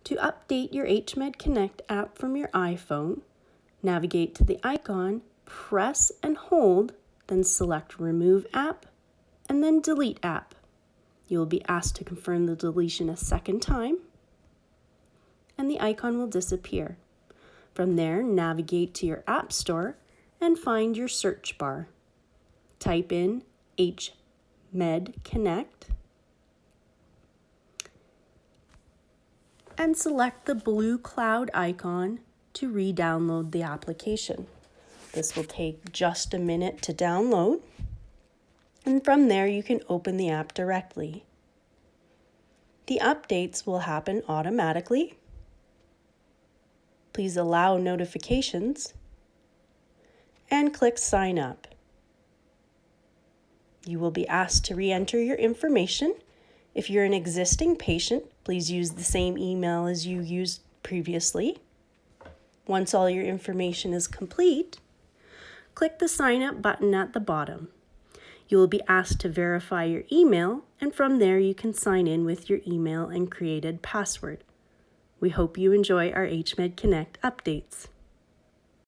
To update your HMED Connect app from your iPhone, navigate to the icon, press and hold, then select Remove App, and then Delete App. You will be asked to confirm the deletion a second time, and the icon will disappear. From there, navigate to your App Store and find your search bar. Type in HMED Connect and select the blue cloud icon to re-download the application. This will take just a minute to download, and from there you can open the app directly. The updates will happen automatically. Please allow notifications and click Sign Up. You will be asked to re-enter your information. If you're an existing patient, please use the same email as you used previously. Once all your information is complete, click the Sign Up button at the bottom. You will be asked to verify your email, and from there you can sign in with your email and created password. We hope you enjoy our HMED Connect updates.